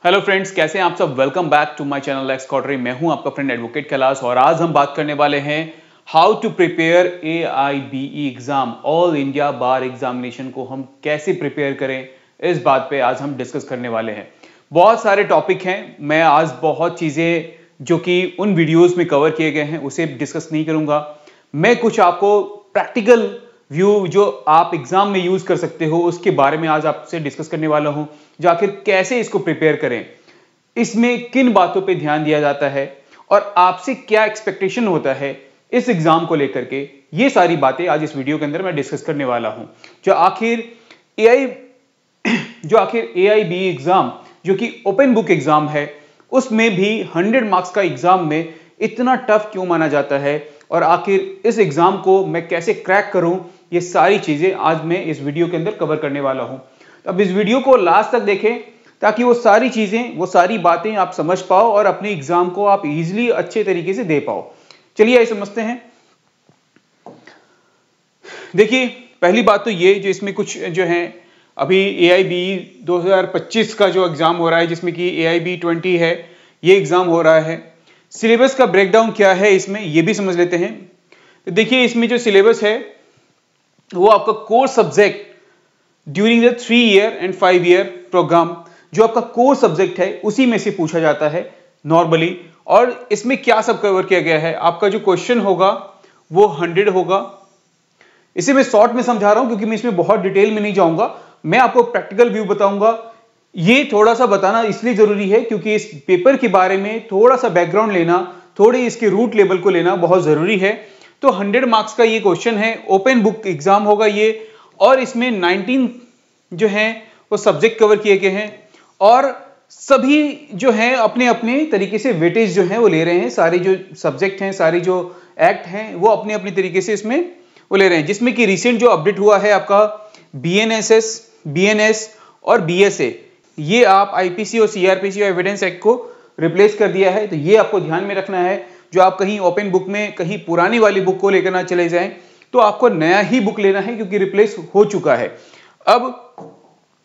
Hello friends, कैसे हैं आप सब। Welcome back to my channel X Quarterly. मैं हूं आपका फ्रेंड एडवोकेट कैलाश और आज हम बात करने वाले हैं how to prepare AIBE exam, all India bar examination को हम कैसे प्रिपेयर करें, इस बात पे आज हम डिस्कस करने वाले हैं। बहुत सारे टॉपिक हैं, मैं आज बहुत चीजें जो कि उन वीडियोस में कवर किए गए हैं उसे डिस्कस नहीं करूंगा। मैं कुछ आपको प्रैक्टिकल व्यू जो आप एग्जाम में यूज कर सकते हो उसके बारे में आज आपसे डिस्कस करने वाला हूं, जो आखिर कैसे इसको प्रिपेयर करें, इसमें किन बातों पे ध्यान दिया जाता है और आपसे क्या एक्सपेक्टेशन होता है इस एग्जाम को लेकर के। ये सारी बातें आज इस वीडियो के अंदर मैं डिस्कस करने वाला हूं। जो आखिर AIBE एग्जाम जो कि ओपन बुक एग्जाम है, उसमें भी 100 मार्क्स का एग्जाम में इतना टफ क्यों माना जाता है और आखिर इस एग्जाम को मैं कैसे क्रैक करूं, ये सारी चीजें आज मैं इस वीडियो के अंदर कवर करने वाला हूं। अब इस वीडियो को लास्ट तक देखें ताकि वो सारी चीजें, वो सारी बातें आप समझ पाओ और अपने एग्जाम को आप इजीली अच्छे तरीके से दे पाओ। चलिए आइए समझते हैं। देखिए, पहली बात तो ये, जो इसमें कुछ जो है अभी AIBE 2025 का जो एग्जाम हो रहा है, जिसमें कि AIBE 20 है, ये एग्जाम हो रहा है। सिलेबस का ब्रेकडाउन क्या है इसमें, ये भी समझ लेते हैं। तो देखिए, इसमें जो सिलेबस है वो आपका core subject during the 3 year and 5 year programme, जो आपका कोर सब्जेक्ट है उसी में से पूछा जाता है नॉर्मली। और इसमें क्या सब कवर किया गया है, आपका जो क्वेश्चन होगा वो 100 होगा। इसे मैं शॉर्ट में समझा रहा हूं क्योंकि मैं इसमें बहुत डिटेल में नहीं जाऊंगा, मैं आपको प्रैक्टिकल व्यू बताऊंगा। ये थोड़ा सा बताना इसलिए जरूरी है क्योंकि इस पेपर के बारे में थोड़ा सा बैकग्राउंड लेना, थोड़े इसके रूट लेवल को लेना बहुत जरूरी है। तो 100 मार्क्स का ये क्वेश्चन है, ओपन बुक एग्जाम होगा ये, और इसमें 19 जो है वो सब्जेक्ट कवर किए गए हैं और सभी जो है अपने अपने तरीके से वेटेज जो है वो ले रहे हैं। सारे जो सब्जेक्ट हैं, सारे जो एक्ट हैं वो अपने अपने तरीके से इसमें वो ले रहे हैं। जिसमें कि रिसेंट जो अपडेट हुआ है आपका BNSS, BNS और BSA, ये आप IPC और CRPC और एविडेंस एक्ट को रिप्लेस कर दिया है। तो ये आपको ध्यान में रखना है, जो आप कहीं ओपन बुक में कहीं पुरानी वाली बुक को लेकर ना चले जाएं, तो आपको नया ही बुक लेना है क्योंकि रिप्लेस हो चुका है। अब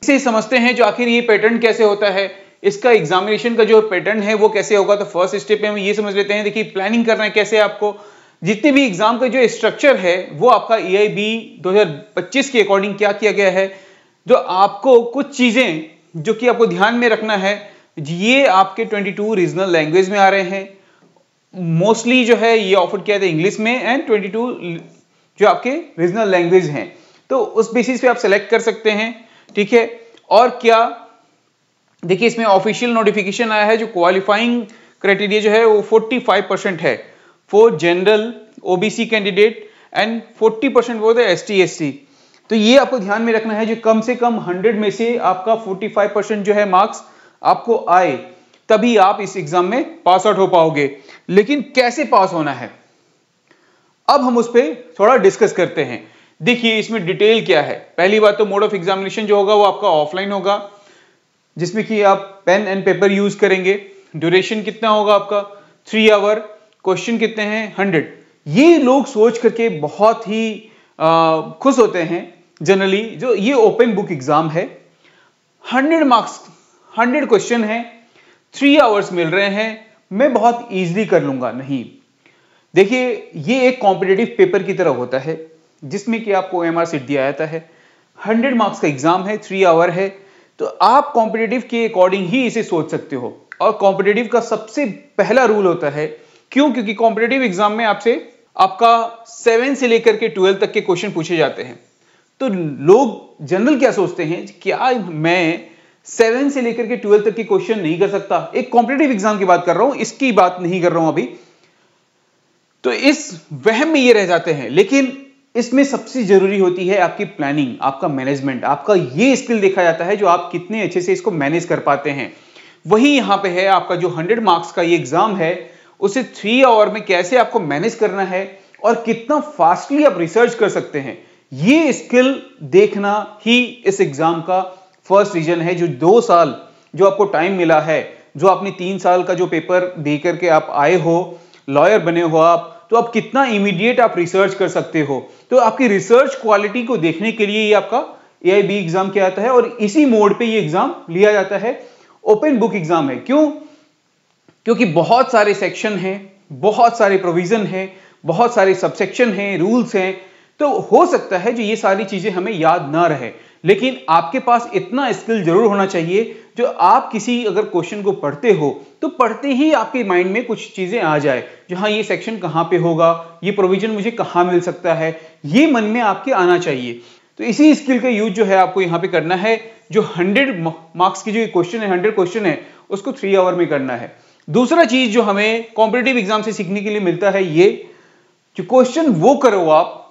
इसे समझते हैं जो आखिर ये पैटर्न कैसे होता है, इसका एग्जामिनेशन का जो पैटर्न है वो कैसे होगा। तो फर्स्ट स्टेप में हम ये समझ लेते हैं। देखिए, प्लानिंग करना है कैसे आपको, जितने भी एग्जाम का जो स्ट्रक्चर है वो आपका AIBE 2025 के अकॉर्डिंग क्या किया गया है। जो आपको कुछ चीजें जो कि आपको ध्यान में रखना है, ये आपके 22 रीजनल लैंग्वेज में आ रहे हैं। मोस्टली जो है ये ऑफर किया था इंग्लिश में, एंड 22 जो आपके रीजनल लैंग्वेज हैं, तो उस बेसिस पे आप सेलेक्ट कर सकते हैं। ठीक है, और क्या, देखिए इसमें ऑफिशियल नोटिफिकेशन आया है, जो क्वालिफाइंग क्राइटेरिया जो है वो 45% है for general OBC candidate and 40% for the ST SC। तो ये आपको ध्यान में रखना है, जो कम से कम 100 में से आपका 45% जो है मार्क्स आपको आए, तभी आप इस एग्जाम में पास आउट हो पाओगे। लेकिन कैसे पास होना है, अब हम उस पर थोड़ा डिस्कस करते हैं। देखिए, इसमें डिटेल क्या है। पहली बात तो मोड ऑफ एग्जामिनेशन जो होगा वो आपका ऑफलाइन होगा, जिसमें कि आप पेन एंड पेपर यूज करेंगे। ड्यूरेशन कितना होगा आपका 3 आवर, क्वेश्चन कितने हैं 100। ये लोग सोच करके बहुत ही खुश होते हैं जनरली, जो ये ओपन बुक एग्जाम है, 100 मार्क्स 100 क्वेश्चन है, 3 आवर्स मिल रहे हैं, मैं बहुत इजीली कर लूंगा। नहीं, देखिए ये एक कॉम्पिटिटिव पेपर की तरह होता है जिसमें कि आपको OMR सीट दिया जाता है। 100 मार्क्स का एग्जाम है, 3 आवर है, तो आप कॉम्पिटिटिव के अकॉर्डिंग ही इसे सोच सकते हो। और कॉम्पिटिटिव का सबसे पहला रूल होता है, क्यों, क्योंकि कॉम्पिटिटिव एग्जाम में आपसे आपका 7 से लेकर के 12 तक के क्वेश्चन पूछे जाते हैं। तो लोग जनरल क्या सोचते हैं, क्या मैं 7 से लेकर के 12 तक के क्वेश्चन नहीं कर सकता। एक कॉम्पिटिटिव एग्जाम की बात कर रहा हूं, इसकी बात नहीं कर रहा हूं अभी। तो इस वहम में ये रह जाते हैं। लेकिन इसमें सबसे जरूरी होती है आपकी प्लानिंग, आपका मैनेजमेंट, आपका ये स्किल देखा जाता है जो आप कितने अच्छे से इसको मैनेज कर पाते हैं। वही यहां पे है, आपका जो 100 मार्क्स का ये एग्जाम है उसे 3 आवर में कैसे आपको मैनेज करना है और कितना फास्टली आप रिसर्च कर सकते हैं, ये स्किल देखना ही इस एग्जाम का फर्स्ट रीजन है। जो 2 साल जो आपको टाइम मिला है, जो आपने 3 साल का जो पेपर दे करके आप आए हो, लॉयर बने हो आप, तो आप कितना इमीडिएट आप रिसर्च कर सकते हो। तो आपकी रिसर्च क्वालिटी को देखने के लिए ये आपका AIBE एग्जाम किया जाता है और इसी मोड पे ये एग्जाम लिया जाता है। ओपन बुक एग्जाम है। क्यों? क्योंकि बहुत सारे सेक्शन हैं, बहुत सारे प्रोविजन हैं, बहुत सारे सबसेक्शन हैं, रूल्स हैं, तो हो सकता है जो ये सारी चीजें हमें याद ना रहे, लेकिन आपके पास इतना स्किल जरूर होना चाहिए जो आप किसी अगर क्वेश्चन को पढ़ते हो तो पढ़ते ही आपके माइंड में कुछ चीजें आ जाए, जो हाँ ये सेक्शन कहां पे होगा, ये प्रोविजन मुझे कहां मिल सकता है, ये मन में आपके आना चाहिए। तो इसी स्किल का यूज जो है आपको यहां पे करना है। जो 100 मार्क्स की जो क्वेश्चन है, 100 क्वेश्चन है, उसको 3 आवर में करना है। दूसरा चीज जो हमें कॉम्पिटिटिव एग्जाम से सीखने के लिए मिलता है, ये जो क्वेश्चन वो करो आप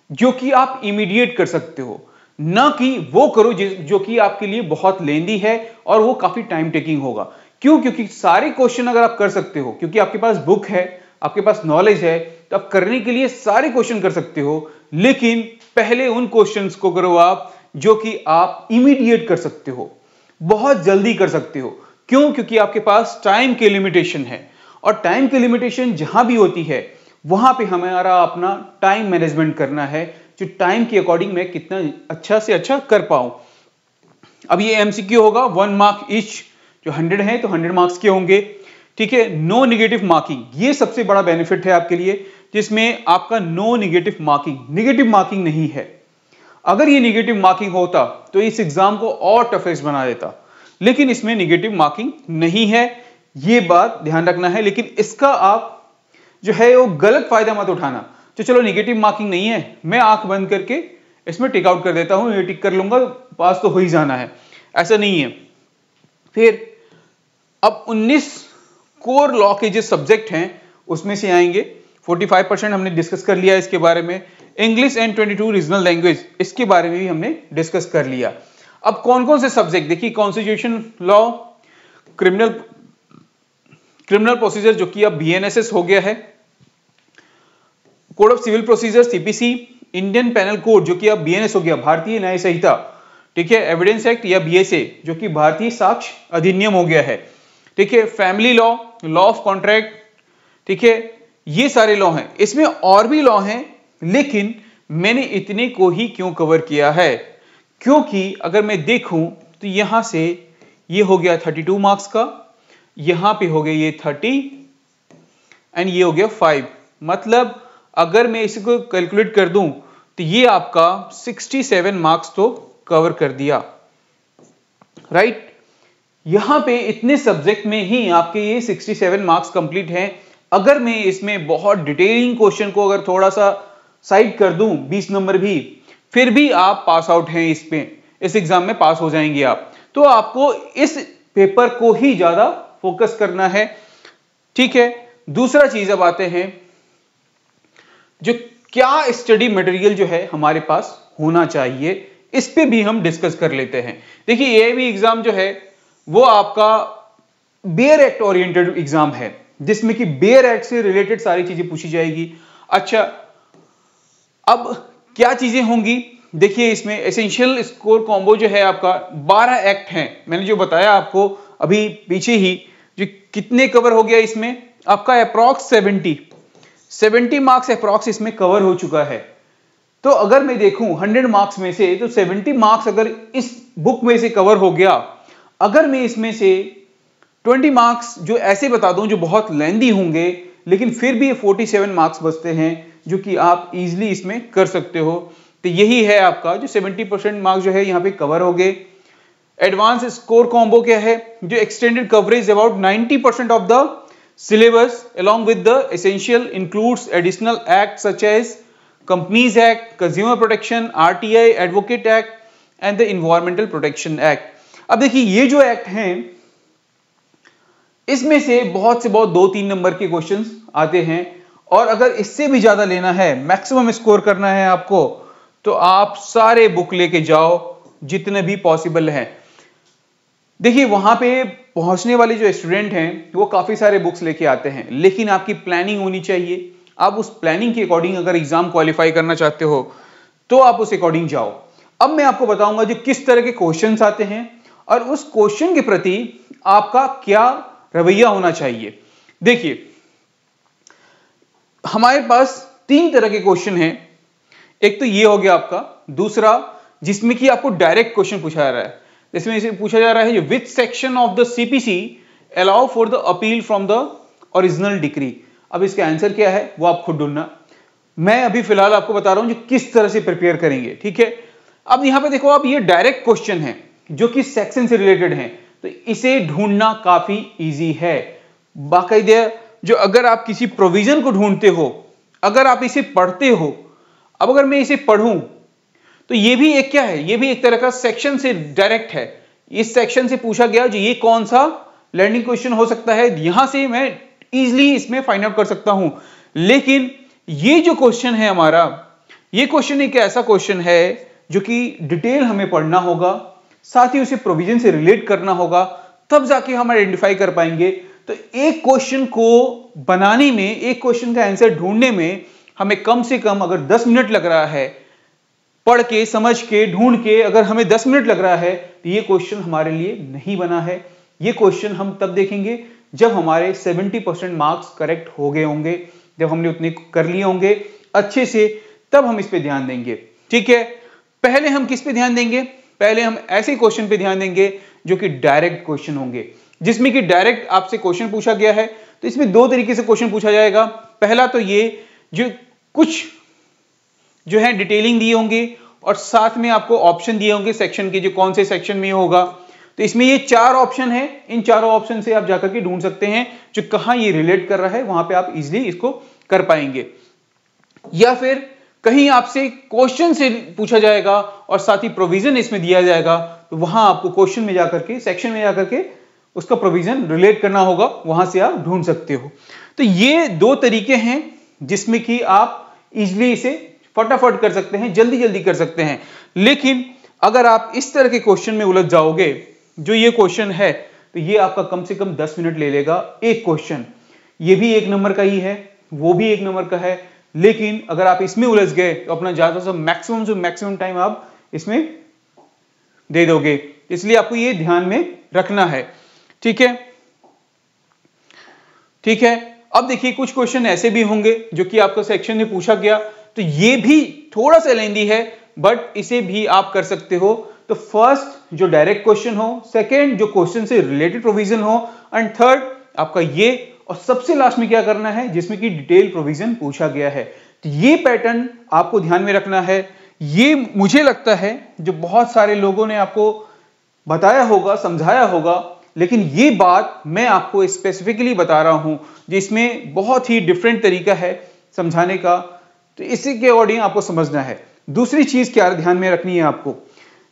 जो कि आप इमीडिएट कर सकते हो, ना कि वो करो जो कि आपके लिए बहुत लेंदी है और वो काफी टाइम टेकिंग होगा। क्यों? क्योंकि सारे क्वेश्चन अगर आप कर सकते हो, क्योंकि आपके पास बुक है, आपके पास नॉलेज है, तो आप करने के लिए सारे क्वेश्चन कर सकते हो, लेकिन पहले उन क्वेश्चंस को करो आप जो कि आप इमीडिएट कर सकते हो, बहुत जल्दी कर सकते हो। क्यों? क्योंकि आपके पास टाइम की लिमिटेशन है, और टाइम की लिमिटेशन जहां भी होती है वहां पे हमारा अपना टाइम मैनेजमेंट करना है, जो टाइम के अकॉर्डिंग मैं कितना अच्छा से अच्छा कर पाऊं। अब ये एमसीक्यू होगा 1 मार्क ईच, जो 100 है तो 100 मार्क्स के होंगे, ठीक है। नो नेगेटिव मार्किंग, ये सबसे बड़ा बेनिफिट है आपके लिए, जिसमें आपका नो नेगेटिव मार्किंग नहीं है। अगर ये नेगेटिव मार्किंग होता तो इस एग्जाम को और टफेस्ट बना देता, लेकिन इसमें नेगेटिव मार्किंग नहीं है, ये बात ध्यान रखना है। लेकिन इसका आप जो है वो गलत फायदा मत उठाना। तो चलो नेगेटिव मार्किंग नहीं है, मैं आंख बंद करके इसमें टिक आउट कर देता हूं, ये टिक कर लूंगा, पास तो हो ही जाना है, ऐसा नहीं है। फिर अब 19 कोर लॉ के जो सब्जेक्ट हैं उसमें से आएंगे। 45% हमने डिस्कस कर लिया इसके बारे में। इंग्लिश एंड 22 रीजनल लैंग्वेज, इसके बारे में भी हमने डिस्कस कर लिया। अब कौन कौन से सब्जेक्ट देखिए, कॉन्स्टिट्यूशन लॉ, क्रिमिनल प्रोसीजर जो कि अब BNSS हो गया है, code of civil procedure CPC, Indian penal code जो कि अब BNS हो गया, भारतीय न्याय संहिता, ठीक है, एविडेंस एक्ट या BSA जो कि भारतीय साक्ष्य अधिनियम हो गया है, ठीक है, family law, law of contract, ठीक है, ये सारे लॉ हैं। इसमें और भी लॉ हैं, लेकिन मैंने इतने को ही क्यों कवर किया है, क्योंकि अगर मैं देखूं तो यहां से ये हो गया 32 मार्क्स का, यहां पे हो गया ये 30 एंड ये हो गया 5, मतलब अगर मैं इसको कैलकुलेट कर दूं तो ये आपका 67 मार्क्स तो कवर कर दिया, राइट। यहां पे इतने सब्जेक्ट में ही आपके ये 67 मार्क्स कंप्लीट हैं। अगर मैं इसमें बहुत डिटेलिंग क्वेश्चन को अगर थोड़ा सा साइड कर दूं, 20 नंबर भी, फिर भी आप पास आउट हैं, इस एग्जाम में पास हो जाएंगे आप। तो आपको इस पेपर को ही ज्यादा फोकस करना है, ठीक है। दूसरा चीज अब आते हैं, जो क्या स्टडी मटेरियल जो है हमारे पास होना चाहिए, इस पे भी हम डिस्कस कर लेते हैं। देखिए ये भी एग्जाम जो है वो आपका बेयर एक्ट ओरिएंटेड एग्जाम है, जिसमें कि बेयर एक्ट से रिलेटेड सारी चीजें पूछी जाएगी। अच्छा, अब क्या चीजें होंगी, देखिए इसमें एसेंशियल स्कोर कॉम्बो जो है आपका 12 एक्ट हैं, मैंने जो बताया आपको अभी पीछे ही, जो कितने कवर हो गया इसमें आपका अप्रॉक्स 70 मार्क्स अप्रॉक्स इसमें कवर हो चुका है। तो अगर मैं देखूं 100 मार्क्स में से तो 70 मार्क्स अगर इस बुक में से कवर हो गया, अगर मैं इसमें से 20 मार्क्स जो ऐसे बता दूं जो बहुत लेंदी होंगे, लेकिन फिर भी 47 मार्क्स बचते हैं जो कि आप इजीली इसमें कर सकते हो। तो यही है आपका जो 70% मार्क्स जो है यहाँ पे कवर हो गए। एडवांस स्कोर कॉम्बो क्या है, जो extended coverage about 90% of the syllabus along with the essential includes additional acts such as Companies Act, Consumer Protection, RTI, Advocate Act and the Environmental Protection Act। अब देखिए ये जो act हैं इसमें से बहुत 2-3 नंबर के क्वेश्चंस आते हैं, और अगर इससे भी ज्यादा लेना है, मैक्सिमम स्कोर करना है आपको, तो आप सारे बुक लेके जाओ जितने भी पॉसिबल हैं। देखिए वहां पे पहुंचने वाले जो स्टूडेंट हैं वो काफी सारे बुक्स लेके आते हैं, लेकिन आपकी प्लानिंग होनी चाहिए। आप उस प्लानिंग के अकॉर्डिंग अगर एग्जाम क्वालिफाई करना चाहते हो तो आप उस अकॉर्डिंग जाओ। अब मैं आपको बताऊंगा जो किस तरह के क्वेश्चंस आते हैं और उस क्वेश्चन के प्रति आपका क्या रवैया होना चाहिए। देखिए हमारे पास 3 तरह के क्वेश्चन हैं। एक तो ये हो गया आपका, दूसरा जिसमें कि आपको डायरेक्ट क्वेश्चन पूछा जा रहा है, इसमें इसे पूछा जा रहा है which section of the CPC allow for the appeal from the original decree. अब इसका आंसर क्या है वो आप खुद ढूंढना, मैं अभी फिलहाल आपको बता रहा हूं जो किस तरह से प्रिपेयर करेंगे, ठीक है। अब यहां पे देखो आप, ये डायरेक्ट क्वेश्चन है जो कि सेक्शन से रिलेटेड है, तो इसे ढूंढना काफी इजी है। बाकायदा जो अगर आप किसी प्रोविजन को ढूंढते हो, अगर आप इसे पढ़ते हो, अब अगर मैं इसे पढ़ूं तो ये भी एक क्या है, ये भी एक तरह का सेक्शन से डायरेक्ट है। इस सेक्शन से पूछा गया जो ये कौन सा लर्निंग क्वेश्चन हो सकता है, यहां से मैं इजीली इसमें फाइंड आउट कर सकता हूं। लेकिन ये जो क्वेश्चन है हमारा, ये क्वेश्चन एक ऐसा क्वेश्चन है जो कि डिटेल हमें पढ़ना होगा, साथ ही उसे प्रोविजन से रिलेट करना होगा, तब जाके हम आइडेंटिफाई कर पाएंगे। तो एक क्वेश्चन को बनाने में, एक क्वेश्चन का आंसर ढूंढने में हमें कम से कम अगर 10 मिनट लग रहा है, पढ़ के समझ के ढूंढ के अगर हमें 10 मिनट लग रहा है, तो ये क्वेश्चन हमारे लिए नहीं बना है। ये क्वेश्चन हम तब देखेंगे जब हमारे 70% मार्क्स करेक्ट हो गए होंगे, जब हमने उतने कर लिए होंगे अच्छे से, तब हम इस पे ध्यान देंगे, ठीक है। पहले हम किस पे ध्यान देंगे, पहले हम ऐसे क्वेश्चन पे ध्यान देंगे जो कि डायरेक्ट क्वेश्चन होंगे, जिसमें कि डायरेक्ट आपसे क्वेश्चन पूछा गया है। तो इसमें दो तरीके से क्वेश्चन पूछा जाएगा। पहला तो ये जो कुछ जो है डिटेलिंग दिए होंगे और साथ में आपको ऑप्शन दिए होंगे सेक्शन के, जो कौन से सेक्शन में होगा। तो इसमें ये 4 ऑप्शन है, इन चारों ऑप्शन से आप जाकर के ढूंढ सकते हैं जो कहां ये रिलेट कर रहा है, वहां पे आप इजीली इसको कर पाएंगे। या फिर कहीं आपसे क्वेश्चन से पूछा जाएगा और साथ ही प्रोविजन इसमें दिया जाएगा, तो वहां आपको क्वेश्चन में जाकर के, सेक्शन में जाकर के उसका प्रोविजन रिलेट करना होगा, वहां से आप ढूंढ सकते हो। तो ये 2 तरीके हैं जिसमें कि आप इजीली इसे फटाफट कर सकते हैं, जल्दी जल्दी कर सकते हैं। लेकिन अगर आप इस तरह के क्वेश्चन में उलझ जाओगे, जो ये क्वेश्चन है, तो ये आपका कम से कम 10 मिनट ले लेगा एक क्वेश्चन। ये भी 1 नंबर का ही है, वो भी 1 नंबर का है, लेकिन अगर आप इसमें उलझ गए तो अपना ज्यादा से मैक्सिमम से मैक्सिमम टाइम आप इसमें दे दोगे। इसलिए आपको ये ध्यान में रखना है, ठीक है, ठीक है। अब देखिए कुछ क्वेश्चन ऐसे भी होंगे जो कि आपको सेक्शन में पूछा गया, तो ये भी थोड़ा सा लेंदी है, बट इसे भी आप कर सकते हो। तो फर्स्ट जो डायरेक्ट क्वेश्चन हो, सेकंड जो क्वेश्चन से रिलेटेड प्रोविजन हो, एंड थर्ड आपका ये, और सबसे लास्ट में क्या करना है जिसमें कि डिटेल प्रोविजन पूछा गया है। तो ये पैटर्न आपको ध्यान में रखना है। ये मुझे लगता है जो बहुत सारे लोगों ने आपको बताया होगा, समझाया होगा, लेकिन ये बात मैं आपको स्पेसिफिकली बता रहा हूं जिसमें बहुत ही डिफरेंट तरीका है समझाने का, तो इसी के अकॉर्डिंग आपको समझना है। दूसरी चीज क्या ध्यान में रखनी है आपको,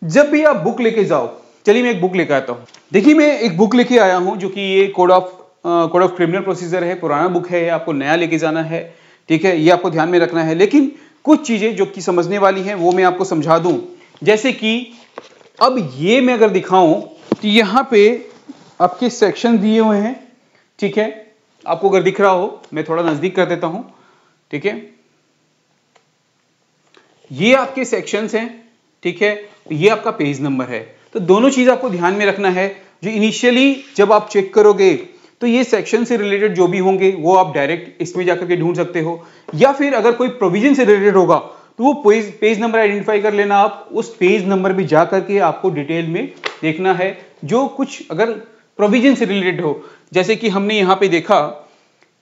जब भी आप बुक लेके जाओ, चलिए मैं एक बुक लेकर आता हूं। देखिए मैं एक बुक लेके आया हूं जो कि ये कोड ऑफ क्रिमिनल प्रोसीजर है, पुराना बुक है, आपको नया लेके जाना है, ठीक है, ये आपको ध्यान में रखना है। लेकिन कुछ चीजें जो कि समझने वाली हैं वो मैं आपको समझा दूं। जैसे कि अब ये मैं अगर दिखाऊं तो यहां पे आपके सेक्शन दिए हुए हैं, ठीक है, आपको अगर दिख रहा हो, मैं थोड़ा नजदीक कर देता हूं, ठीक है, ये आपके सेक्शंस हैं, ठीक है, ये आपका पेज नंबर है। तो दोनों चीज आपको ध्यान में रखना है। जो इनिशियली जब आप चेक करोगे तो ये सेक्शन से रिलेटेड जो भी होंगे वो आप डायरेक्ट इसमें जाकर के ढूंढ सकते हो, या फिर अगर कोई प्रोविजन से रिलेटेड होगा तो वो पेज नंबर आइडेंटिफाई कर लेना, आप उस पेज नंबर भी जाकर के आपको डिटेल में देखना है जो कुछ अगर प्रोविजन से रिलेटेड हो। जैसे कि हमने यहाँ पे देखा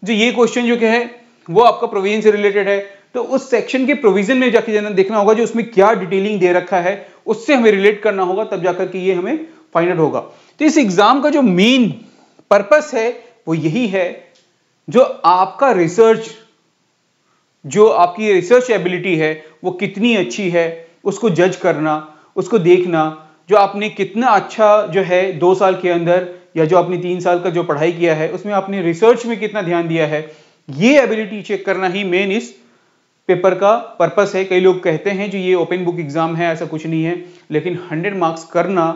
जो ये क्वेश्चन जो है वो आपका प्रोविजन से रिलेटेड है, तो उस सेक्शन के प्रोविजन में जाके देखना होगा जो उसमें क्या डिटेलिंग दे रखा है, उससे हमें रिलेट करना होगा, तब जाकर के ये हमें फाइंड आउट होगा। तो इस एग्जाम का जो मेन पर्पस है वो यही है, जो आपका रिसर्च, जो आपकी रिसर्च एबिलिटी है वो कितनी अच्छी है उसको जज करना, उसको देखना, जो आपने कितना अच्छा जो है 2 साल के अंदर या जो आपने 3 साल का जो पढ़ाई किया है उसमें आपने रिसर्च में कितना ध्यान दिया है, ये एबिलिटी चेक करना ही मेन इस पेपर का पर्पस है। कई लोग कहते हैं जो ये ओपन बुक एग्जाम है, ऐसा कुछ नहीं है, लेकिन 100 मार्क्स करना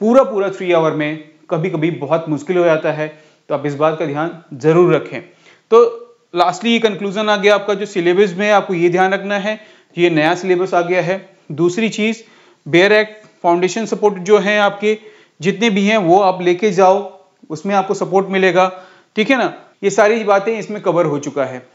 पूरा 3 आवर में कभी कभी बहुत मुश्किल हो जाता है, तो आप इस बात का ध्यान जरूर रखें। तो लास्टली ये कंक्लूजन आ गया आपका, जो सिलेबस में आपको ये ध्यान रखना है, ये नया सिलेबस आ गया है। दूसरी चीज, बेयर एक्ट, फाउंडेशन सपोर्ट जो है आपके जितने भी हैं वो आप लेके जाओ, उसमें आपको सपोर्ट मिलेगा, ठीक है ना। ये सारी बातें इसमें कवर हो चुका है।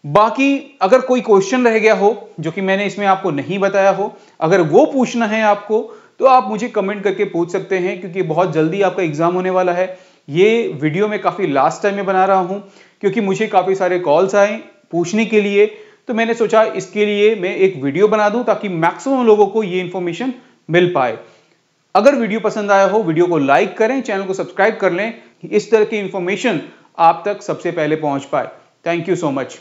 बाकी अगर कोई क्वेश्चन रह गया हो जो कि मैंने इसमें आपको नहीं बताया हो, अगर वो पूछना है आपको, तो आप मुझे कमेंट करके पूछ सकते हैं, क्योंकि बहुत जल्दी आपका एग्जाम होने वाला है। ये वीडियो मैं काफी लास्ट टाइम में बना रहा हूं, क्योंकि मुझे काफी सारे कॉल्स आए पूछने के लिए, तो मैंने सोचा इसके लिए मैं एक वीडियो बना दूं ताकि मैक्सिमम लोगों को ये इंफॉर्मेशन मिल पाए। अगर वीडियो पसंद आया हो, वीडियो को लाइक करें, चैनल को सब्सक्राइब कर लें, इस तरह की इंफॉर्मेशन आप तक सबसे पहले पहुंच पाए। Thank you so much.